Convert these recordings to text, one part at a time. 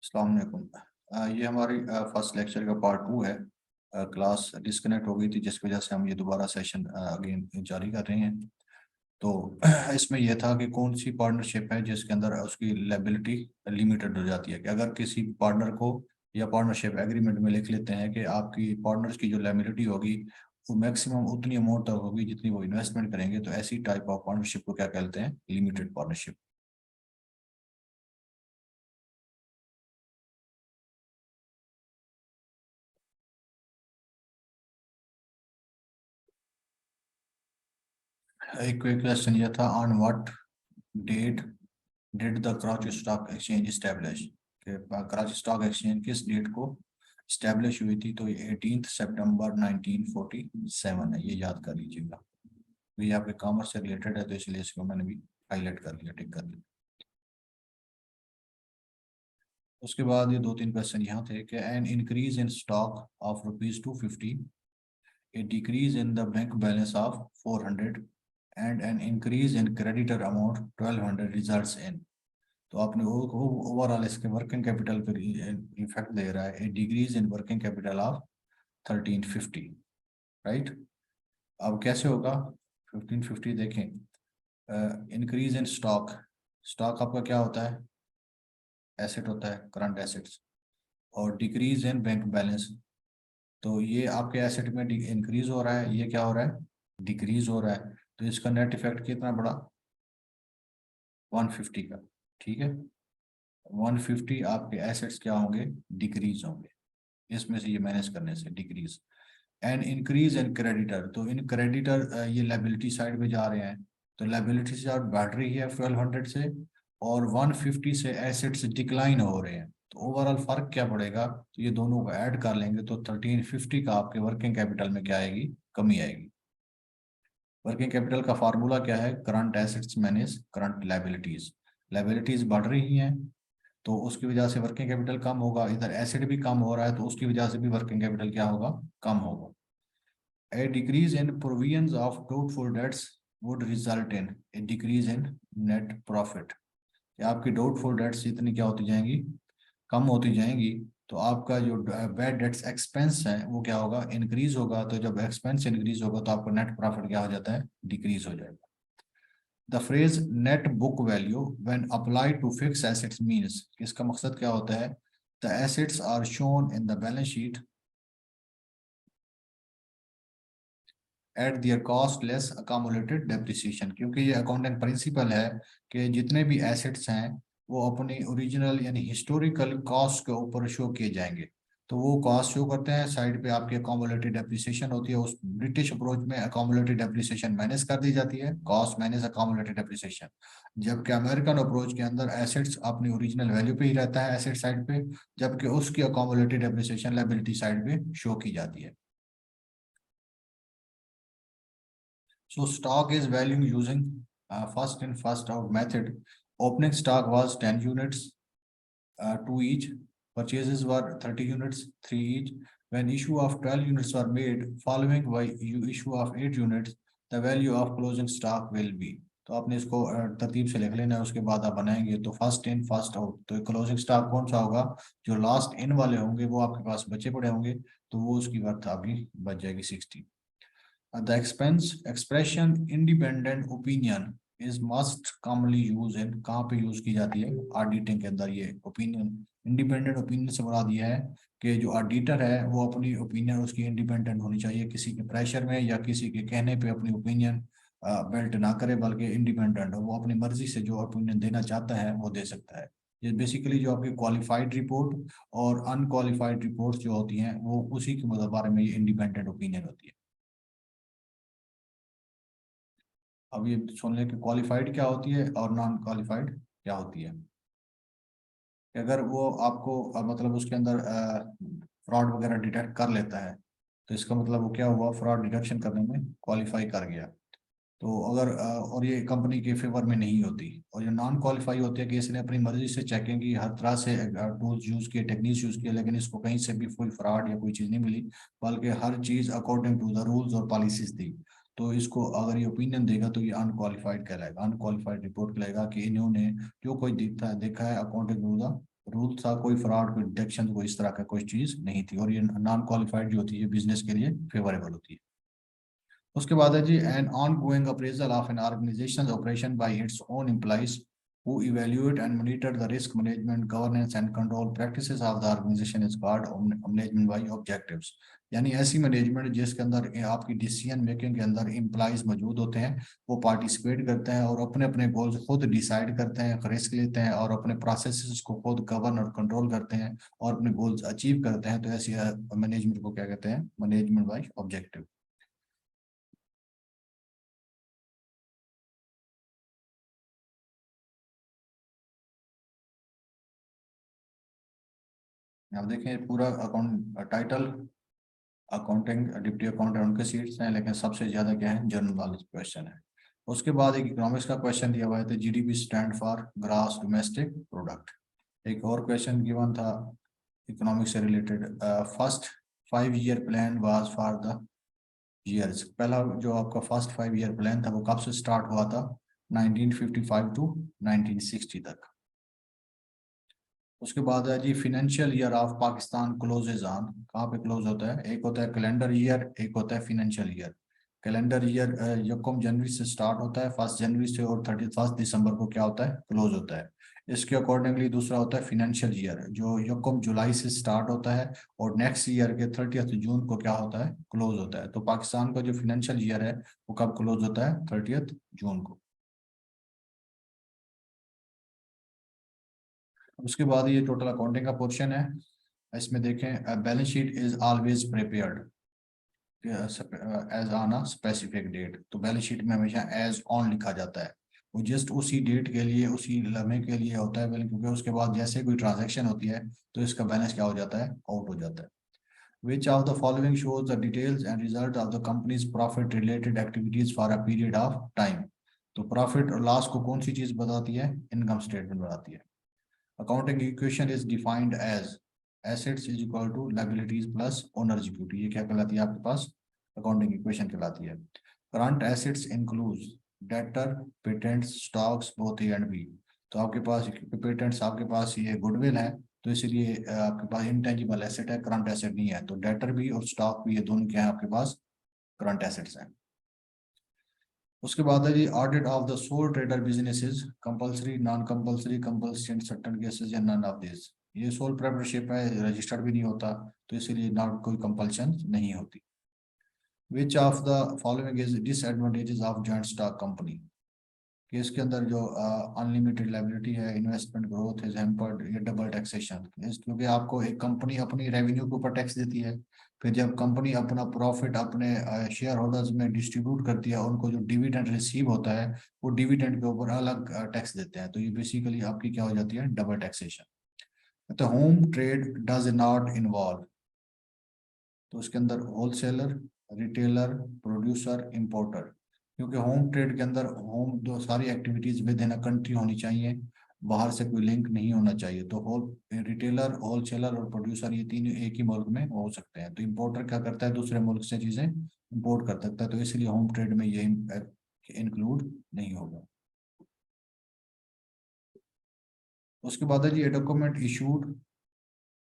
अस्सलाम वालेकुम। ये हमारी फर्स्ट लेक्चर का पार्ट 2 है। क्लास डिस्कनेक्ट हो गई थी जिस वजह से हम ये दोबारा सेशन अगेन जारी कर रहे हैं। तो इसमें यह था कि कौन सी पार्टनरशिप है जिसके अंदर उसकी लायबिलिटी लिमिटेड हो जाती है, कि अगर किसी पार्टनर को या पार्टनरशिप एग्रीमेंट में लिख लेते हैं कि आपकी पार्टनर्स की जो लायबिलिटी होगी वो मैक्सिमम उतनी अमाउंट तक होगी जितनी वो इन्वेस्टमेंट करेंगे, तो ऐसी टाइप ऑफ पार्टनरशिप को क्या कहते हैं? Limited partnership. एक क्वेश्चन यह था, on what date did the Karachi stock exchange establish, कि कराची स्टॉक एक्सचेंज किस डेट को इस्टेब्लिश हुई थी? तो ये 18 सितंबर 1947 है, ये याद कर लीजिएगा। ये आपके कॉमर्स से रिलेटेड है तो इसलिए इसको मैंने भी हाईलाइट कर लिया, टिक कर लिया। उसके बाद ये दो तीन क्वेश्चन यहाँ थे कि an increase in stock of ₹250, a decrease in the bank balance of 400 and an increase in creditor amount 1200 results in। तो आपने वो ओवरऑल इसके वर्किंग कैपिटल पर इफेक्ट दे रहा है, a decrease in working capital of 1350, right. अब कैसे होगा 1550? देखें, इंक्रीज इन स्टॉक, स्टॉक आपका क्या होता है? एसेट होता है, करंट एसेट्स। और डिक्रीज इन बैंक बैलेंस, तो ये आपके एसेट में इंक्रीज हो रहा है, ये क्या हो रहा है? डिक्रीज हो रहा है। तो इसका नेट इफेक्ट कितना बड़ा? 150 का, ठीक है। 150 आपके एसेट्स क्या होंगे? डिक्रीज होंगे, इसमें से ये मैनेज करने से decrease. And increase in creditor, तो इन क्रेडिटर ये लायबिलिटी साइड पे जा रहे हैं, तो लायबिलिटी साइड बढ़ रही है 1200 से, और 150 से एसेट्स डिक्लाइन हो रहे हैं। तो ओवरऑल फर्क क्या पड़ेगा? तो ये दोनों को ऐड कर लेंगे तो 1350 का आपके वर्किंग कैपिटल में क्या आएगी? कमी आएगी। वर्किंग कैपिटल का फार्मूला क्या है? Current assets minus current liabilities. Liabilities बढ़ रही हैं तो उसकी वजह से वर्किंग कैपिटल कम होगा, इधर एसेट भी कम हो रहा है तो उसकी वजह से भी वर्किंग कैपिटल क्या होगा? कम होगा। A decrease in provisions of doubtful debts would result in a decrease in net profit। कि आपकी डाउटफुल डेट्स इतनी क्या होती जाएंगी? कम होती जाएंगी। तो आपका जो बैड डेट्स एक्सपेंस है वो क्या होगा? इंक्रीज होगा। तो जब एक्सपेंस इंक्रीज होगा तो आपका नेट प्रॉफिट क्या हो जाता है? डिक्रीज हो जाएगा। The phrase net book value when apply to fix assets means, इसका मकसद क्या होता है? The assets are shown in the balance sheet at their cost less accumulated depreciation, क्योंकि ये अकाउंटिंग प्रिंसिपल है कि जितने भी एसेट्स हैं वो अपनी ओरिजिनल यानी हिस्टोरिकल कॉस्ट के ऊपर शो किए जाएंगे। तो वो कॉस्ट शो करते हैं, साइड पे आपकी अकामुलेटेड डेप्रिसिएशन होती है। उस ब्रिटिश अप्रोच में अकामुलेटेड डेप्रिसिएशन माइनस कर दी जाती है, कॉस्ट माइनस अकामुलेटेड डेप्रिसिएशन। जबकि अमेरिकन अप्रोच के अंदर एसेट्स अपनी ओरिजिनल वैल्यू पे ही रहता है एसेट साइड पे, जबकि उसकी अकामुलेटेड डेप्रिसिएशन लायबिलिटी साइड पे शो की जाती है। So stock is valued using first in first out method. Opening stock was 10 units, 2 each. Purchases were 30 units, 3 each. When issue of 12 units were made, following by issue of 8 units, the value of closing stock will be। तो आपने इसको तरतीब से लिख लेना है, उसके बाद आप बनाएंगे तो फर्स्ट इन फर्स्ट आउट। तो क्लोजिंग स्टॉक कौन सा होगा? जो लास्ट इन वाले होंगे वो आपके पास बचे पड़े होंगे, तो वो उसकी वर्थ आपकी बच जाएगी 60। The expense expression independent opinion is most commonly used in, कहाँ पे यूज की जाती है? ऑडिटिंग के अंदर। ये ओपिनियन, इंडिपेंडेंट ओपिनियन से मुराद ये है कि जो ऑडिटर है वो अपनी ओपिनियन उसकी इंडिपेंडेंट होनी चाहिए, किसी के प्रेशर में या किसी के कहने पे अपनी ओपिनियन बेल्ट ना करे, बल्कि इंडिपेंडेंट हो, वो अपनी मर्जी से जो ओपिनियन देना चाहता है वो दे सकता है। ये बेसिकली जो आपकी क्वालिफाइड रिपोर्ट और अनक्वालिफाइड रिपोर्ट्स जो होती हैं वो उसी के बारे में ये इंडिपेंडेंट ओपिनियन होती है। अब ये सुन लें कि क्वालिफाइड क्या होती है और नॉन क्वालिफाइड क्या होती है। कि अगर वो आपको मतलब उसके अंदर फ्रॉड वगैरह डिटेक्ट कर लेता है तो इसका मतलब वो क्या हुआ? फ्रॉड डिटेक्शन करने में क्वालिफाई कर गया। तो अगर और ये कंपनी के फेवर में नहीं होती। और जो नॉन क्वालिफाई होती है कि इसने अपनी मर्जी से चेकिंग की, हर तरह से टूल्स यूज किए, टेक्निक्स यूज किए, लेकिन इसको कहीं से भी कोई फ्रॉड या कोई चीज़ नहीं मिली, बल्कि हर चीज़ अकॉर्डिंग टू द रूल्स और पॉलिसीज थी। तो इसको अगर ये ओपिनियन देगा तो ये अनक्वालिफाइड कहलाएगा, अनक्वालिफाइड रिपोर्ट कहलाएगा कि इन्होंने जो कोई देखा है अकॉर्डिंग टू द रूल था, कोई फ्रॉड, कोई डिडक्शन, कोई इस तरह का कोई चीज नहीं थी, और ये नॉन क्वालिफाइड जो होती है बिजनेस के लिए फेवरेबल होती है। उसके बाद है जी, an ongoing appraisal of an organisation operation by its own employees who evaluate and monitor the risk management, governance and control practices of the organization is called management by objectives। यानी ऐसी management जिसके अंदर आपकी decision making के अंदर employees मौजूद होते हैं, वो पार्टिसिपेट करते हैं और अपने अपने गोल्स खुद डिसाइड करते हैं, रिस्क लेते हैं और अपने प्रोसेसेस को खुद गवर्न और कंट्रोल करते हैं और अपने गोल्स अचीव करते हैं। तो ऐसी मैनेजमेंट को क्या कहते हैं? Management by objective. आप देखें पूरा account title accounting deputy accountant उनके सीट्स हैं, लेकिन सबसे ज्यादा क्या है? जनरल नॉलेज क्वेश्चन है। उसके बाद एक इकोनॉमिक्स का क्वेश्चन दिया हुआ है, तो GDP stand for gross domestic product. एक और क्वेश्चन गिवन था इकोनॉमिक्स से related, first 5 year plan was for the years. पहला जो आपका फर्स्ट 5 ईयर प्लान था वो कब से स्टार्ट हुआ था? 1955 टू 1960 तक। उसके बाद है जी, financial year of Pakistan closes on, कहाँ पे क्लोज होता है? एक होता है कैलेंडर ईयर, एक होता है फिनेंशियल ईयर। कैलेंडर ईयर यकम जनवरी से स्टार्ट होता है, 1 जनवरी से, और 31 दिसंबर को क्या होता है? क्लोज होता है। इसके अकॉर्डिंगली दूसरा होता है फिनेंशियल ईयर, जो यकम जुलाई से स्टार्ट होता है और नेक्स्ट ईयर के 30 जून को क्या होता है? क्लोज होता है। तो पाकिस्तान का जो फिनेंशियल ईयर है वो कब क्लोज होता है? 30 जून को। उसके बाद ये टोटल अकाउंटिंग का पोर्शन है। इसमें देखें, balance sheet is always prepared as on a specific date. तो बैलेंस शीट में हमेशा एज ऑन लिखा जाता है, वो जस्ट उसी डेट के लिए, उसी लम्हे के लिए होता है, क्योंकि उसके बाद जैसे कोई ट्रांजैक्शन होती है तो इसका बैलेंस क्या हो जाता है? आउट हो जाता है। Which of the following shows the details and result of the company's profit related activities for a period of time? तो प्रॉफिट और लॉस को कौन सी चीज बताती है? इनकम स्टेटमेंट बताती है। Accounting equation is defined as assets is equal to liabilities plus owners equity. ये क्या कहलाती है आपके पास? अकाउंटिंग इक्वेशन कहलाती है। Current assets includes debtor, patents, stocks, both A and B. तो आपके पास पेटेंट्स, आपके पास ये गुडविल है, तो इसलिए आपके पास इंटेंजिबल एसेट है, करंट एसेट नहीं है। तो डेटर भी और स्टॉक भी, ये दोनों क्या है आपके पास? करंट एसेट्स हैं। उसके बाद है जी, audit of the sole trader businesses compulsory, non compulsory, compulsion certain cases या नन ऑफ दिस। ये सोल प्रोप्राइटरशिप है, रजिस्टर्ड भी नहीं होता, तो इसीलिए नॉट कोई कंपल्शन नहीं होती। Which of the following is disadvantages of joint stock company? कि इसके अंदर जो अनलिमिटेड लायबिलिटी है, इन्वेस्टमेंट ग्रोथ इज हैम्पर्ड, ये डबल टैक्सेशन। क्योंकि आपको एक कंपनी अपनी रेवेन्यू के ऊपर टैक्स देती है, फिर जब कंपनी अपना प्रॉफिट अपने शेयर होल्डर्स में डिस्ट्रीब्यूट करती है, उनको जो डिविडेंड रिसीव होता है वो डिविडेंड के ऊपर अलग टैक्स देते हैं। तो ये बेसिकली आपकी क्या हो जाती है? Double taxation. तो home trade does not involve, तो उसके अंदर होलसेलर, रिटेलर, प्रोड्यूसर, इंपोर्टर। क्योंकि होम ट्रेड के अंदर होम जो सारी activities within a country होनी चाहिए, बाहर से कोई लिंक नहीं होना चाहिए। तो होल रिटेलर, होलसेलर और प्रोड्यूसर ये तीन एक ही मुल्क में हो सकते हैं। तो इंपोर्टर क्या करता है? दूसरे मुल्क से चीजें इंपोर्ट कर सकता है, तो इसलिए होम ट्रेड में ये इंक्लूड नहीं होगा। उसके बाद है जी, document issued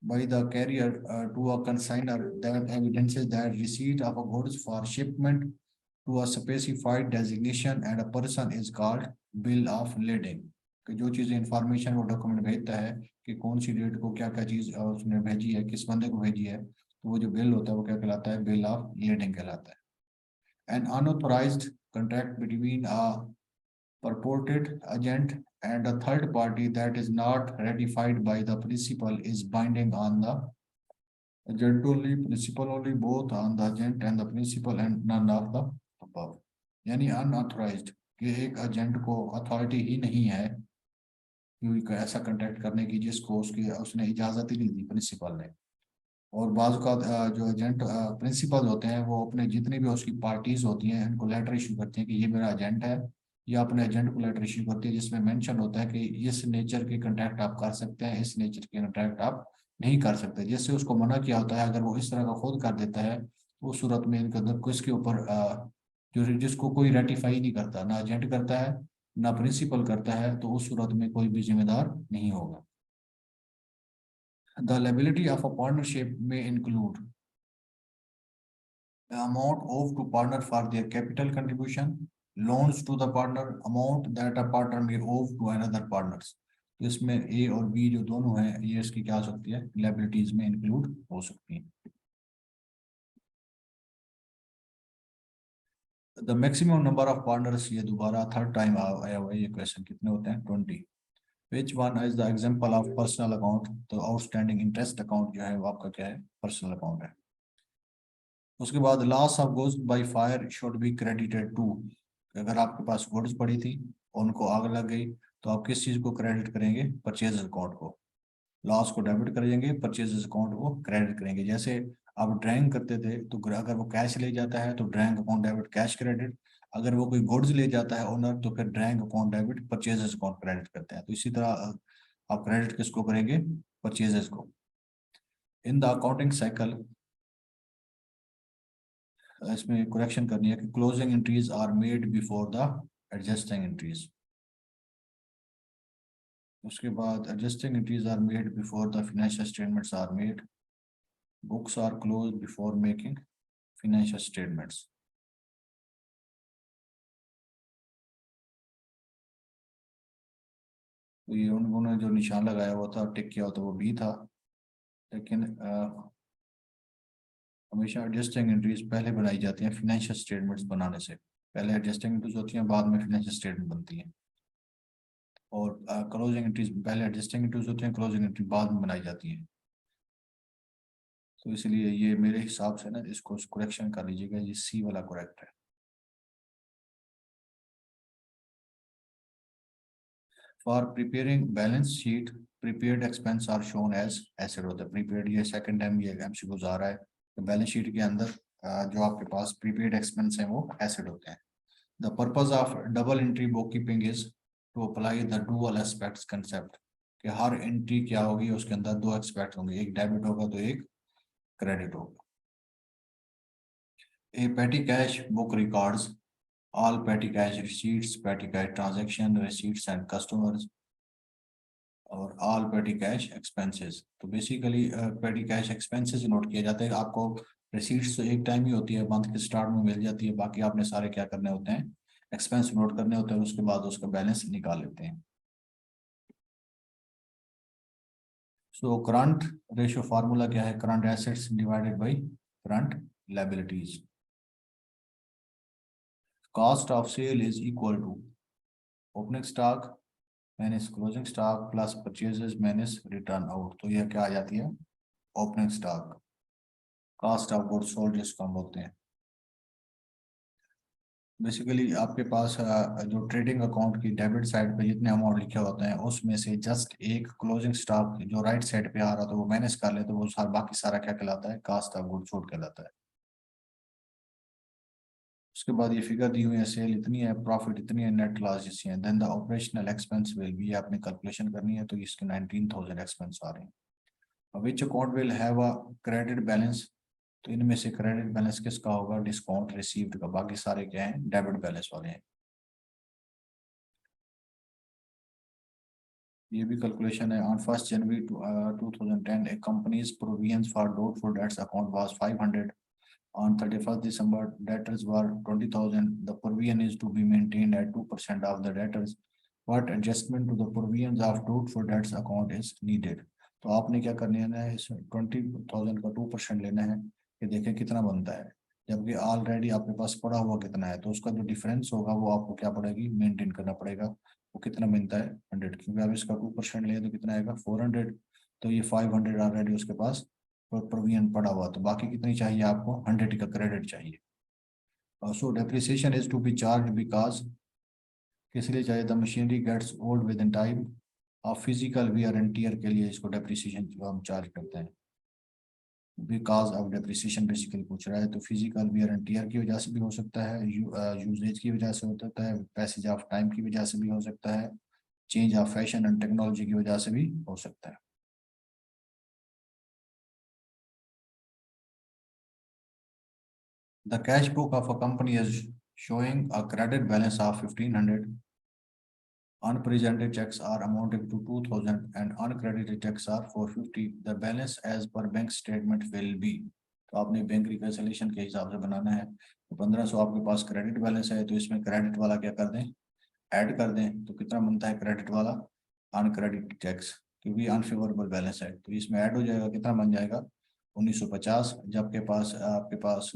by the carrier to a consignor that evidences that receipt of a goods for shipment to a specified designation and a person is called bill of lading। कि जो चीज़ इंफॉर्मेशन वो document भेजता है कि कौन सी date को क्या क्या चीज़ उसने भेजी है, किस बंदे को भेजी है, तो वो जो बिल होता है वो क्या कहलाता है? बिल ऑफ लेडिंग कहलाता है। An unauthorised contract between a purported agent and a third party that is not ratified by the principal is binding on the agent only, principal only, both on the agent and the principal and none of the above। यानी unauthorised कि एक agent को authority ही नहीं है कि ऐसा contract करने की जिसको उसकी उसने इजाजत ही नहीं दी प्रिंसिपल ने। और बाज़ का जो एजेंट प्रिंसिपल होते हैं वो अपने जितनी भी उसकी पार्टीज होती हैं इनको लेटर इशू करते हैं कि ये मेरा एजेंट है, या अपने एजेंट को लेटर इशू करती है जिसमें मेंशन होता है कि इस नेचर के कॉन्ट्रैक्ट आप कर सकते हैं, इस नेचर के कॉन्ट्रैक्ट आप नहीं कर सकते। जिससे उसको मना किया होता है, अगर वो इस तरह का खुद कर देता है तो उस सूरत में इनके अंदर किसके ऊपर जो जिसको कोई रेटिफाई नहीं करता, ना एजेंट करता है ना प्रिंसिपल करता है, तो उस सूरत में कोई भी जिम्मेदार नहीं होगा। The liability of a partnership may include the amount owed to partner for their capital contribution, loans to the partner, amount that a partner may owe to another partners. तो इसमें ए और बी जो दोनों हैं ये इसकी क्या हो सकती है, लायबिलिटीज में इंक्लूड हो सकती है. The maximum number of partners, ये दोबारा थर्ड टाइम आया हुआ है ये क्वेश्चन. कितने होते हैं? 20. Which one is the example of personal account? तो आउटस्टैंडिंग इंटरेस्ट अकाउंट जो है वो आपका क्या है? पर्सनल अकाउंट है. उसके बाद loss of goods by fire should be credited to. अगर आपके पास गुड्स पड़ी थी, उनको आग लग गई, तो आप किस चीज को क्रेडिट करेंगे? परचेज अकाउंट को. लॉस को डेबिट करेंगे, परचेज अकाउंट को क्रेडिट करेंगे. जैसे आप ड्राइंग करते थे तो अगर वो कैश ले जाता है तो drawing account debit cash credit. अगर वो कोई गुड्स ले जाता है ओनर तो फिर drawing account debit purchase account credit करते हैं. तो इसी तरह आप क्रेडिट किसको करेंगे? परचेजेस को. इन द अकाउंटिंग साइकिल, इसमें करेक्शन करनी है कि closing entries are made before the adjusting entries. उसके बाद adjusting entries are made before the financial statements are made. Books are close before making financial statements. तो ये उन्होंने जो निशान लगाया हुआ था, टिक किया हुआ था, वो बी था. लेकिन हमेशा एडजस्टिंग एंट्रीज पहले बनाई जाती हैं फाइनेंशियल स्टेटमेंट्स बनाने से. पहले एडजस्टिंग एंट्रीज होती हैं, बाद में फाइनेंशियल स्टेटमेंट बनती हैं. और क्लोजिंग एंट्रीज पहले एडजस्टिंग एंट्रीज होती हैं, क्लोजिंग एंट्री बाद में बनाई जाती हैं. तो इसलिए ये मेरे हिसाब से ना इसको करेक्शन कर लीजिएगा, ये सी वाला करेक्ट है. For preparing balance sheet, prepaid expense are shown as asset होता है. प्रीपेड ये सेकंड टाइम ये एमसीक्यू आ रहा है. तो बैलेंस शीट के अंदर जो आपके पास प्रीपेड एक्सपेंस है वो एसेट होते हैं. The purpose of double entry book keeping is to apply the dual aspects concept. कि हर एंट्री क्या होगी, उसके अंदर दो एक्सपेक्ट होंगे, एक डेबिट होगा तो एक क्रेडिट होगा. A petty cash book records all petty cash receipts, petty cash transaction receipts and customers, और all petty cash expenses. तो basically petty cash expenses note किए जाते हैं. आपको receipts तो एक टाइम ही होती है, मंथ के स्टार्ट में मिल जाती है. बाकी आपने सारे क्या करने होते हैं? एक्सपेंस नोट करने होते हैं. उसके बाद उसका बैलेंस निकाल लेते हैं. सो करंट रेशियो फार्मूला क्या है? Current assets divided by current liabilities. Cost of sale is equal to opening stock minus closing stock plus purchases minus return out. तो यह क्या आ जाती है? Opening stock. Cost of goods sold जिसको हम बोलते हैं. बेसिकली आपके पास जो ट्रेडिंग अकाउंट की डेबिट साइड पे जितने अमाउंट लिखे होते हैं उसमें से जस्ट एक क्लोजिंग स्टॉक जो राइट साइड पे आ रहा था वो माइनस कर ले, तो वो सारा बाकी सारा क्या कहलाता है? कॉस्ट ऑफ गुड्स सोल्ड कहलाता है. उसके बाद ये फिगर दी हुई है, सेल इतनी है, प्रॉफिट इतनी है, नेट लॉस जितनी है. Then the operational expense will be, आपने कैलकुलेशन करनी है. तो इसके 19,000 एक्सपेंस आ रहे हैं. Which account will have a credit balance? तो इनमें से क्रेडिट बैलेंस किसका होगा? डिस्काउंट रिसीव्ड का. बाकी सारे क्या हैं? डेबिट बैलेंस वाले हैं. ये भी कैलकुलेशन है. On 1 January 2010 A companies provisions for doubtful debts account was 500. On 31st December debtors were 20,000. The provision is to be maintained at 2% of the debtors. What adjustment to the provisions of doubtful debts account is needed? तो आपने क्या करना है ना, इस 20,000 का 2% लेना है कि देखें कितना बनता है. जबकि ऑलरेडी आपके पास पड़ा हुआ कितना है, तो उसका जो डिफरेंस होगा वो आपको क्या पड़ेगी? मेंटेन करना पड़ेगा. वो कितना बनता है? 100. क्योंकि आप इसका 2% ले तो कितना आएगा? 400. तो ये 500 ऑलरेडी उसके पास प्रोविजन पड़ा हुआ, तो बाकी कितनी चाहिए आपको? 100 का क्रेडिट चाहिए. So depreciation is to be charge because, किस लिए चाहिए? The machinery gets old with in time. और फिजिकल वियर एंड टीयर के लिए इसको डेप्रिसिएशन हम चार्ज करते हैं. बिकॉज ऑफ डेप्रिसिएशन बेसिकली पूछ रहा है, तो फिजिकल वियर एंड टीयर की वजह से भी हो सकता है, यूजेज की वजह से हो सकता है, पैसेज ऑफ टाइम की वजह से भी हो सकता है, change of fashion and technology की वजह से भी हो सकता है. The cash book of a company is showing a credit balance of 1,500. Unpresented checks are amounting to 2000 and uncredited checks are 450. The balance as per bank statement will be. तो आपने bank reconciliation के हिसाब से बनाना है। तो 1500 आपके पास credit balance है, तो इसमें क्रेडिट वाला क्या कर दें, ऐड कर दें। तो कितना बनता है क्रेडिट वाला, अनक्रेडिट चेक्स, क्योंकि अनफेवरेबल बैलेंस है तो इसमें ऐड हो जाएगा, कितना बन जाएगा 1950। जब आपके पास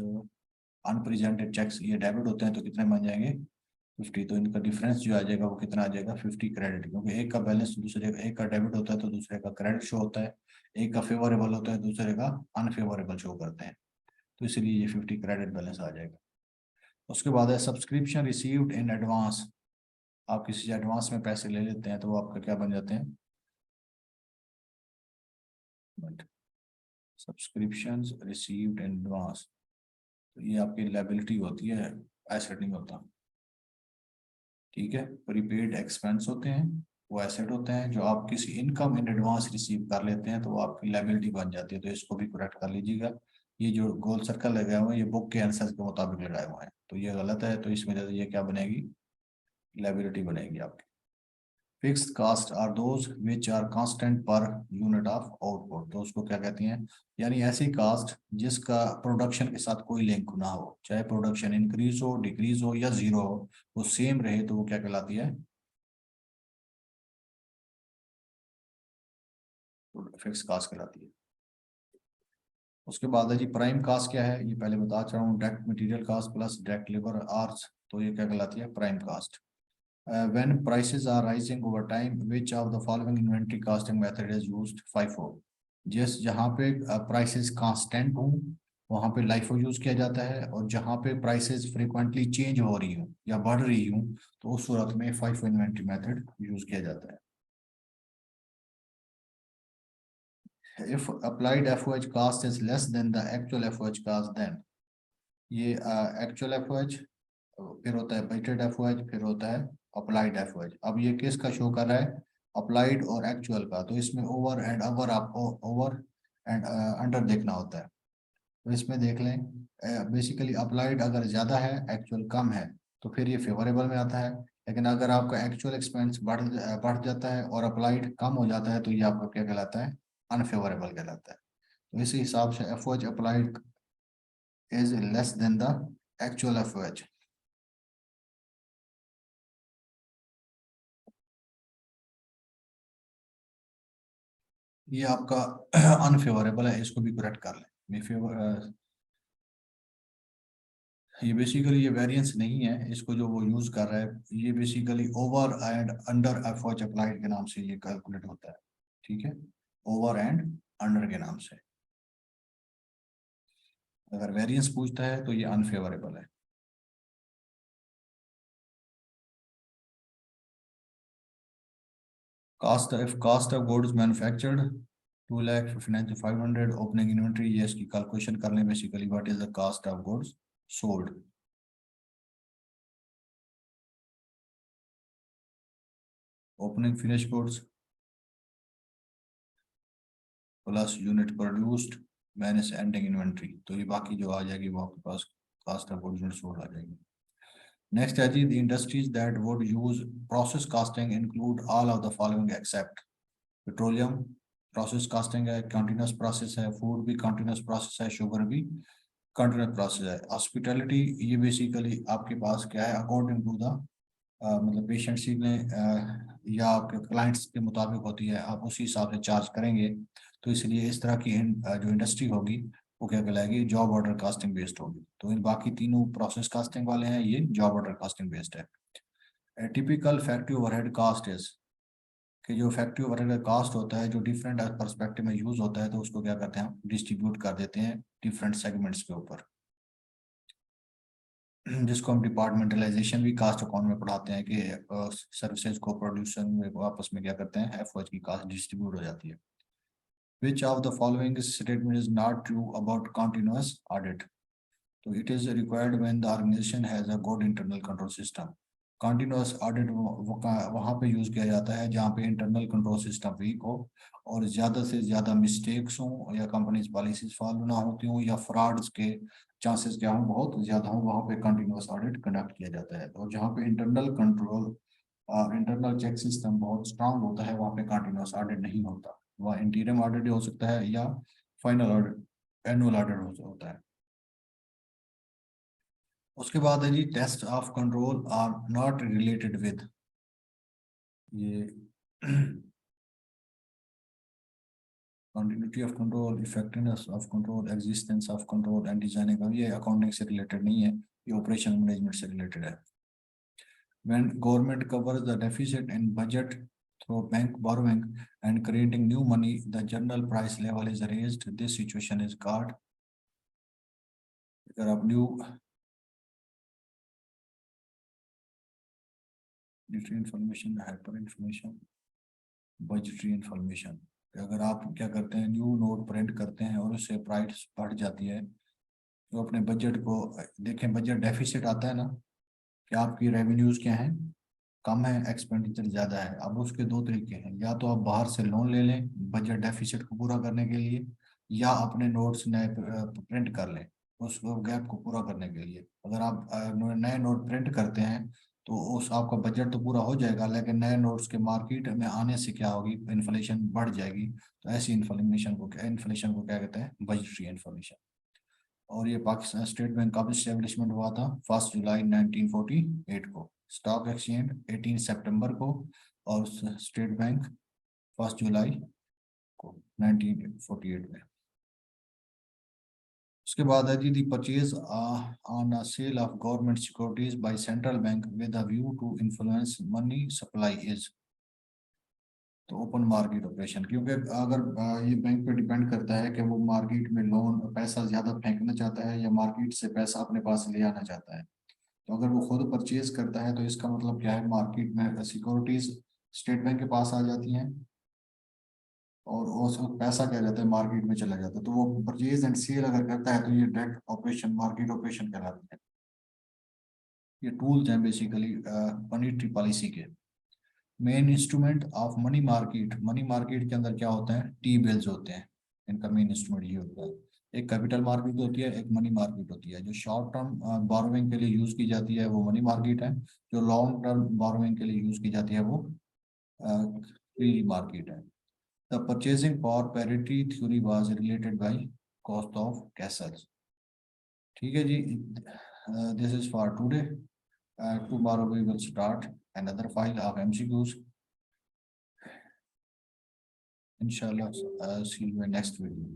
अनप्रेजेंटेड चेक्स ये डेबिट होते हैं तो कितने बन जाएंगे 50। तो इनका डिफरेंस जो आ जाएगा वो कितना आ जाएगा 50 क्रेडिट, क्योंकि एक का बैलेंस दूसरे का, एक का डेबिट होता है तो दूसरे का क्रेडिट शो होता है, एक का फेवरेबल होता है दूसरे का अनफेवरेबल शो करते हैं, तो इसलिए ये 50 क्रेडिट बैलेंस आ जाएगा। उसके बाद है सब्सक्रिप्शन रिसीव्ड इन एडवांस। आप किसी से एडवांस में पैसे ले लेते हैं तो वो आपका क्या बन जाते हैं, सब्सक्रिप्शन रिसीव्ड इन एडवांस, तो ये आपकी लायबिलिटी होती है, एसेट नहीं होता। ठीक है, प्रीपेड एक्सपेंस होते हैं, वो एसेट होते हैं। जो आप किसी इनकम इन एडवांस रिसीव कर लेते हैं तो वो आपकी लायबिलिटी बन जाती है, तो इसको भी करेक्ट कर लीजिएगा। ये जो गोल सर्कल लगाए हुए हैं ये बुक के आंसर के मुताबिक लगाए हुए हैं, तो ये गलत है, तो इसमें ये क्या बनेगी, लायबिलिटी बनेगी आपकी। Fixed cost are those which are constant per unit of output, तो उसको क्या कहती हैं, यानी ऐसी कास्ट जिसका प्रोडक्शन के साथ कोई लिंक ना हो, चाहे प्रोडक्शन इंक्रीज हो, डिक्रीज हो या जीरो हो, वो सेम रहे तो वो क्या कहलाती है, फिक्स कास्ट कहलाती है। उसके बाद है जी प्राइम कास्ट क्या है, ये पहले बता चुका हूँ, direct material cost plus direct labour hours, तो ये क्या कहलाती है prime cost. When prices are rising over time, which of the following inventory costing method is used? FIFO। जिस जहाँ पे प्राइसेस कांस्टेंट हों वहाँ पे लाइफो यूज किया जाता है, और जहाँ पे प्राइसेस फ्रीक्वेंटली चेंज हो रही हूँ या बढ़ रही हूँ तो उस सूरत में FIFO इन्वेंट्री मेथड यूज किया जाता है। If applied FOH cost is less than the actual FOH cost, then ये एक्चुअल FOH, फिर होता है बजटेड FOH, फिर होता है अप्लाइड FOH। अब ये किसका शो कर रहा है, अप्लाइड और एक्चुअल का, तो इसमें ओवर एंड अवर आपको ओवर एंड अंडर देखना होता है। तो इसमें देख लें, बेसिकली अप्लाइड अगर ज़्यादा है एक्चुअल कम है तो फिर ये फेवरेबल में आता है, लेकिन अगर आपका एक्चुअल एक्सपेंस बढ़ जाता है और अप्लाइड कम हो जाता है तो ये आपका क्या कहलाता है, अनफेवरेबल कहलाता है। तो इसी हिसाब से FOH applied is less than the actual FOH। ये आपका अनफेवरेबल है, इसको भी करेक्ट कर लें। ये बेसिकली ये वेरिएंस नहीं है, इसको जो वो यूज कर रहा है ये basically over and under FOH applied के नाम से ये कैलकुलेट होता है। ठीक है, ओवर एंड अंडर के नाम से। अगर वेरिएंस पूछता है तो ये अनफेवरेबल है। cost of goods manufactured 2,59,500 opening inventory, ये इसकी कैलकुलेशन कर लें basically, what is the cost of goods sold. Opening finish goods plus unit produced minus ending inventory, तो ये बाकी जो आ जाएगी वो आपके पास कॉस्ट ऑफ गुड्स सोल्ड आ जाएगी। नेक्स्ट है जी, the industries that would use process costing include all of the following except. Petroleum process costing है, कंटिन्यूस प्रोसेस है, फूड भी कंटिन्यूस प्रोसेस है, शुगर भी कंटिन्यूस प्रोसेस है। हॉस्पिटैलिटी ये बेसिकली आपके पास क्या है, अकॉर्डिंग टू द मतलब पेशेंट सी ने या आपके क्लाइंट्स के मुताबिक होती है, आप उसी हिसाब से चार्ज करेंगे। तो इसलिए इस तरह की जो इंडस्ट्री होगी वो क्या कहलाएगी, जॉब ऑर्डर कास्टिंग बेस्ड होगी। तो इन बाकी तीनों प्रोसेस कास्टिंग वाले हैं, ये जॉब ऑर्डर कास्टिंग बेस्ड है। Typical factory overhead cost is, कि जो फैक्ट्री ओवरहेड का कास्ट होता है जो डिफरेंट पर्सपेक्टिव में यूज होता है तो उसको क्या करते हैं, हम डिस्ट्रीब्यूट कर देते हैं डिफरेंट सेगमेंट्स के ऊपर, जिसको हम डिपार्टमेंटलाइजेशन भी कास्ट अकाउंट में पढ़ाते हैं कि सर्विसेज को प्रोड्यूसन में आपस में क्या करते हैं, FOH की कास्ट डिस्ट्रीब्यूट हो जाती है। Which of the following statement is not true about continuous audit? So it is required when the organization has a good internal control system. Continuous audit वहाँ पे यूज किया जाता है जहाँ पे इंटरनल कंट्रोल सिस्टम वीक हो और ज़्यादा से ज़्यादा मिस्टेक्स हों या कंपनीज पॉलिसीज फॉलो ना होती हों या फ्रॉड्स के चांसेस क्या हों बहुत ज़्यादा हों, वहाँ पे कंटिन्यूस ऑडिट कंडक्ट किया जाता है। और जहाँ पे internal control internal check system बहुत स्ट्रांग होता है, वहाँ पे कंटिन्यूस ऑडिट नहीं होता, वह इंटीरियम ऑडिट हो सकता है या फाइनल ऑडिट एनुअल ऑडिट होता है। उसके बाद है जी test of control are not related with, ये continuity of control, effectiveness of control, existence of control and designing का, ये अकाउंटिंग से रिलेटेड नहीं है, ये ऑपरेशन मैनेजमेंट से रिलेटेड है। When government covers the deficit in budget through bank borrowing and creating new money, the general price level is raised. This situation is called, अगर आप new information, hyper information, budgetary information, अगर आप क्या करते हैं new note print करते हैं और उससे प्राइस बढ़ जाती है, तो अपने बजट को देखें, बजट डेफिसिट आता है ना, कि आपकी रेवेन्यूज क्या हैं, कम है, एक्सपेंडिचर ज़्यादा है। अब उसके दो तरीके हैं, या तो आप बाहर से लोन ले लें बजट डेफिसिट को पूरा करने के लिए, या अपने नोट्स नए प्रिंट कर लें उस गैप को पूरा करने के लिए। अगर आप नए नोट प्रिंट करते हैं तो उस आपका बजट तो पूरा हो जाएगा, लेकिन नए नोट्स के मार्केट में आने से क्या होगी, इन्फ्लेशन बढ़ जाएगी। तो ऐसी इन्फ्लेशन को क्या कहते हैं, बजटरी इन्फ्लेशन। और ये पाकिस्तान स्टेट बैंक का एस्टेब्लिशमेंट हुआ था 1 जुलाई 1948 को, स्टॉक एक्सचेंज 18 सितंबर को, और स्टेट बैंक 1 जुलाई को 1948 में। उसके बाद है जी the purchase on a sale of government securities by central bank with a view to influence money supply is, तो ओपन मार्केट ऑपरेशन, क्योंकि अगर ये बैंक पे डिपेंड करता है कि वो मार्केट में लोन पैसा ज्यादा फेंकना चाहता है या मार्केट से पैसा अपने पास ले आना चाहता है। तो अगर वो खुद परचेज करता है तो इसका मतलब क्या है, मार्केट में सिक्योरिटीज स्टेट बैंक के पास आ जाती हैं और उस वक्त पैसा क्या जाता है, मार्केट में चला जाता है। तो वो परचेज एंड सेल अगर करता है तो ये डायरेक्ट ऑपरेशन, मार्केट ऑपरेशन कहलाती है। ये टूल्स हैं बेसिकली मॉनेटरी पॉलिसी के। Main instrument of money market, money market के अंदर क्या होता है, टी बिल्स होते हैं, इनका मेन इंस्ट्रूमेंट ये होता है। एक कैपिटल मार्केट होती है, एक मनी मार्केट होती है। जो शॉर्ट टर्म बोरोइंग के लिए यूज की जाती है वो मनी मार्केट है, जो लॉन्ग टर्म बोरोइंग के लिए यूज की जाती है वो फ्री मार्केट है। The purchasing power parity theory was related by cost of Cassel. ठीक है जी, this is for today. Tomorrow we will start another file of MCQs. Inshallah, see you in next video.